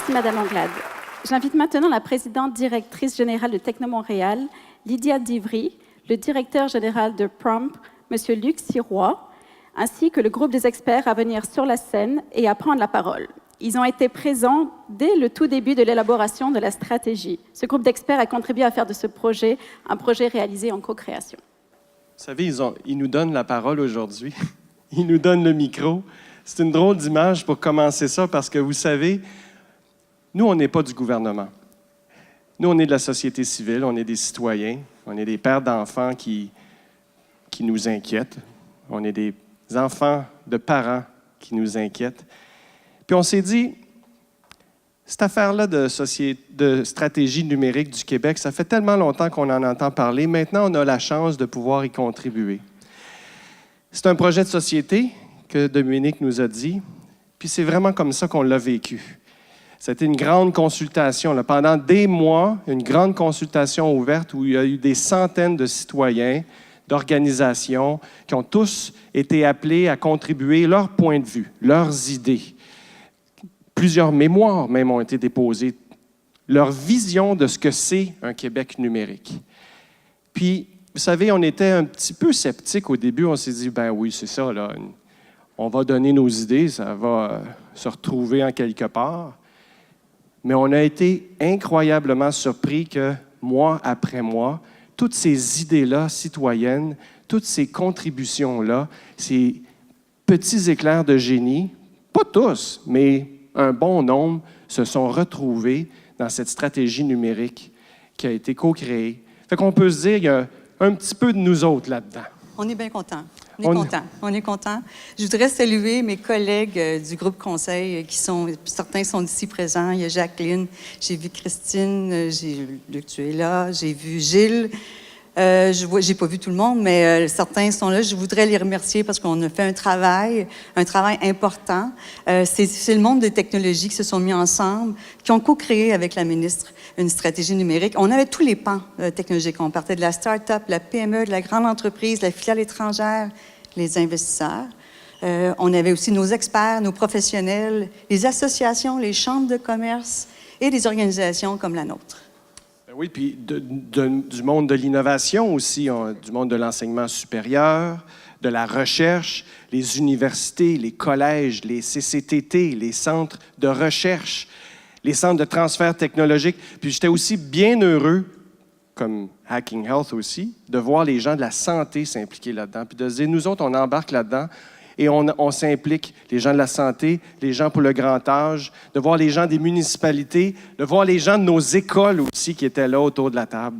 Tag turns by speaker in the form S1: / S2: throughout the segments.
S1: Merci, Madame Anglade. J'invite maintenant la présidente directrice générale de Techno Montréal, Lydia Divry, le directeur général de Prompt, Monsieur Luc Sirois, ainsi que le groupe des experts à venir sur la scène et à prendre la parole. Ils ont été présents dès le tout début de l'élaboration de la stratégie. Ce groupe d'experts a contribué à faire de ce projet un projet réalisé en co-création.
S2: Vous savez, ils nous donnent la parole aujourd'hui. Ils nous donnent le micro. C'est une drôle d'image pour commencer ça parce que, vous savez, nous, on n'est pas du gouvernement. Nous, on est de la société civile, on est des citoyens, on est des pères d'enfants qui nous inquiètent. On est des enfants de parents qui nous inquiètent. Puis on s'est dit, cette affaire-là de stratégie numérique du Québec, ça fait tellement longtemps qu'on en entend parler. Maintenant, on a la chance de pouvoir y contribuer. C'est un projet de société que Dominique nous a dit, puis c'est vraiment comme ça qu'on l'a vécu. C'était une grande consultation. Là. Pendant des mois, une grande consultation ouverte où il y a eu des centaines de citoyens, d'organisations qui ont tous été appelés à contribuer leur point de vue, leurs idées. Plusieurs mémoires même ont été déposées, leur vision de ce que c'est un Québec numérique. Puis, vous savez, on était un petit peu sceptiques au début. On s'est dit, ben oui, c'est ça, là. On va donner nos idées, ça va se retrouver en quelque part. Mais on a été incroyablement surpris que, mois après mois, toutes ces idées-là citoyennes, toutes ces contributions-là, ces petits éclairs de génie, pas tous, mais un bon nombre, se sont retrouvés dans cette stratégie numérique qui a été co-créée. Fait qu'on peut se dire qu'il y a un petit peu de nous autres là-dedans.
S3: On est bien contents. On est contents. Je voudrais saluer mes collègues du groupe conseil certains sont ici présents. Il y a Jacqueline, j'ai vu Christine, Luc, tu es là, j'ai vu Gilles. J'ai pas vu tout le monde, mais certains sont là. Je voudrais les remercier parce qu'on a fait un travail important. C'est le monde des technologies qui se sont mis ensemble, qui ont co-créé avec la ministre une stratégie numérique. On avait tous les pans technologiques. On partait de la start-up, la PME, de la grande entreprise, la filiale étrangère, les investisseurs. On avait aussi nos experts, nos professionnels, les associations, les chambres de commerce et des organisations comme la nôtre.
S2: Oui, puis du monde de l'innovation aussi, du monde de l'enseignement supérieur, de la recherche, les universités, les collèges, les CCTT, les centres de recherche, les centres de transfert technologique. Puis j'étais aussi bien heureux, comme Hacking Health aussi, de voir les gens de la santé s'impliquer là-dedans, puis de se dire, nous autres, on embarque là-dedans, et on s'implique, les gens de la santé, les gens pour le grand âge, de voir les gens des municipalités, de voir les gens de nos écoles aussi qui étaient là autour de la table.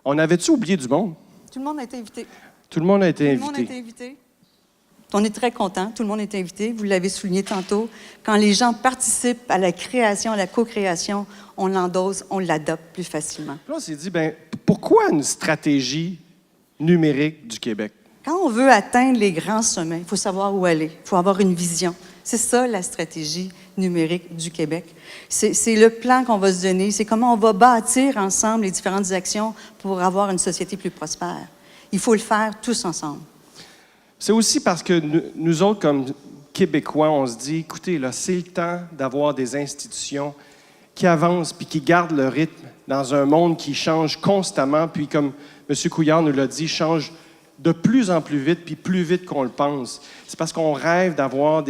S2: On avait-tu oublié du monde?
S3: Tout le monde a été invité.
S2: Tout le monde a été invité.
S3: Tout le monde a été invité. On est très contents. Tout le monde est invité. Vous l'avez souligné tantôt. Quand les gens participent à la création, à la co-création, on l'endosse, on l'adopte plus facilement.
S2: Là, on s'est dit, bien, pourquoi une stratégie numérique du Québec?
S3: Quand on veut atteindre les grands sommets, il faut savoir où aller. Il faut avoir une vision. C'est ça, la stratégie numérique du Québec. C'est le plan qu'on va se donner. C'est comment on va bâtir ensemble les différentes actions pour avoir une société plus prospère. Il faut le faire tous ensemble.
S2: C'est aussi parce que nous autres, comme Québécois, on se dit, écoutez, là, c'est le temps d'avoir des institutions qui avancent puis qui gardent le rythme dans un monde qui change constamment, puis comme M. Couillard nous l'a dit, change de plus en plus vite, puis plus vite qu'on le pense. C'est parce qu'on rêve d'avoir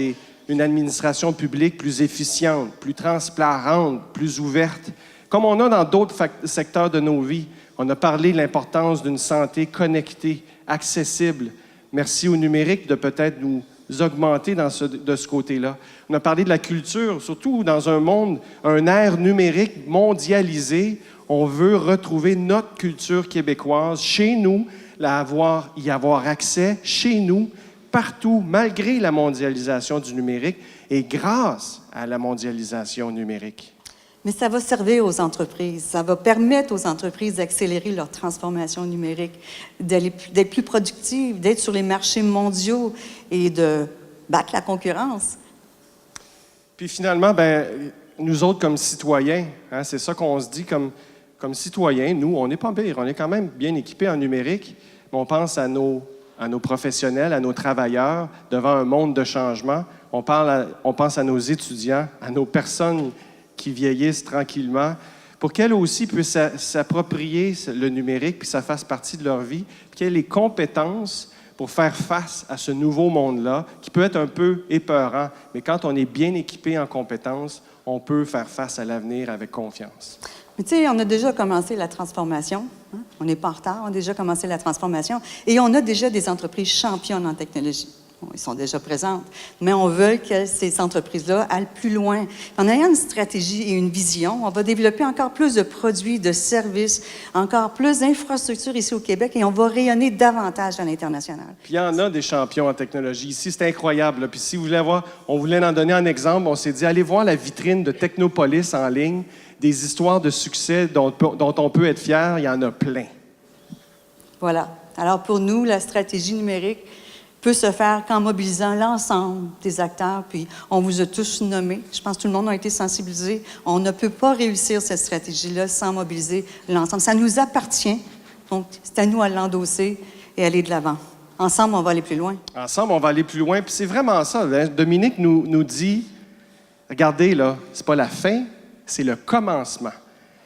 S2: une administration publique plus efficiente, plus transparente, plus ouverte, comme on a dans d'autres secteurs de nos vies. On a parlé de l'importance d'une santé connectée, accessible. Merci au numérique de peut-être nous augmenter de ce côté-là. On a parlé de la culture, surtout dans un monde, un ère numérique mondialisé. On veut retrouver notre culture québécoise chez nous, y avoir accès chez nous, partout, malgré la mondialisation du numérique et grâce à la mondialisation numérique.
S3: Mais ça va servir aux entreprises. Ça va permettre aux entreprises d'accélérer leur transformation numérique, d'être plus productives, d'être sur les marchés mondiaux et de battre la concurrence.
S2: Puis finalement, nous autres, comme citoyens, hein, c'est ça qu'on se dit comme citoyens, nous, on n'est pas pire. On est quand même bien équipés en numérique. On pense à nos professionnels, à nos travailleurs devant un monde de changement. On pense à nos étudiants, à nos personnes qui vieillissent tranquillement, pour qu'elles aussi puissent s'approprier le numérique, puis ça fasse partie de leur vie, puis qu'elles aient les compétences pour faire face à ce nouveau monde-là, qui peut être un peu épeurant, mais quand on est bien équipé en compétences, on peut faire face à l'avenir avec confiance.
S3: Mais tu sais, on a déjà commencé la transformation. Hein? On n'est pas en retard, on a déjà commencé la transformation. Et on a déjà des entreprises championnes en technologie. Bon, ils sont déjà présentes. Mais on veut que ces entreprises-là aillent plus loin. En ayant une stratégie et une vision, on va développer encore plus de produits, de services, encore plus d'infrastructures ici au Québec et on va rayonner davantage à l'international.
S2: Puis il y en a des champions en technologie. Ici, c'est incroyable, là. Puis si vous voulez voir, on voulait en donner un exemple. On s'est dit, allez voir la vitrine de Technopolis en ligne. Des histoires de succès dont on peut être fier, il y en a plein.
S3: Voilà. Alors pour nous, la stratégie numérique peut se faire qu'en mobilisant l'ensemble des acteurs. Puis on vous a tous nommés. Je pense que tout le monde a été sensibilisé. On ne peut pas réussir cette stratégie-là sans mobiliser l'ensemble. Ça nous appartient. Donc, c'est à nous à l'endosser et aller de l'avant. Ensemble, on va aller plus loin.
S2: Ensemble, on va aller plus loin. Puis c'est vraiment ça. Hein? Dominique nous dit, regardez, là, c'est pas la fin, c'est le commencement.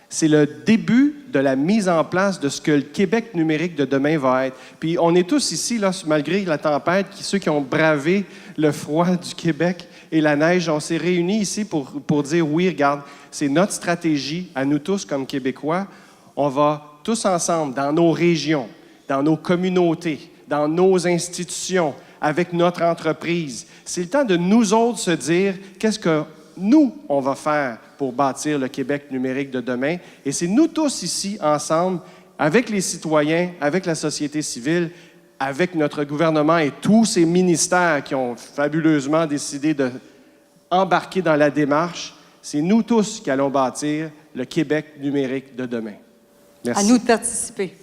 S2: C'est le début de la mise en place de ce que le Québec numérique de demain va être. Puis on est tous ici, là, malgré la tempête, ceux qui ont bravé le froid du Québec et la neige, on s'est réunis ici pour dire, oui, regarde, c'est notre stratégie, à nous tous comme Québécois. On va tous ensemble, dans nos régions, dans nos communautés, dans nos institutions, avec notre entreprise. C'est le temps de nous autres se dire, qu'est-ce que nous, on va faire pour bâtir le Québec numérique de demain. Et c'est nous tous ici, ensemble, avec les citoyens, avec la société civile, avec notre gouvernement et tous ces ministères qui ont fabuleusement décidé d'embarquer dans la démarche. C'est nous tous qui allons bâtir le Québec numérique de demain. Merci.
S3: À nous de participer.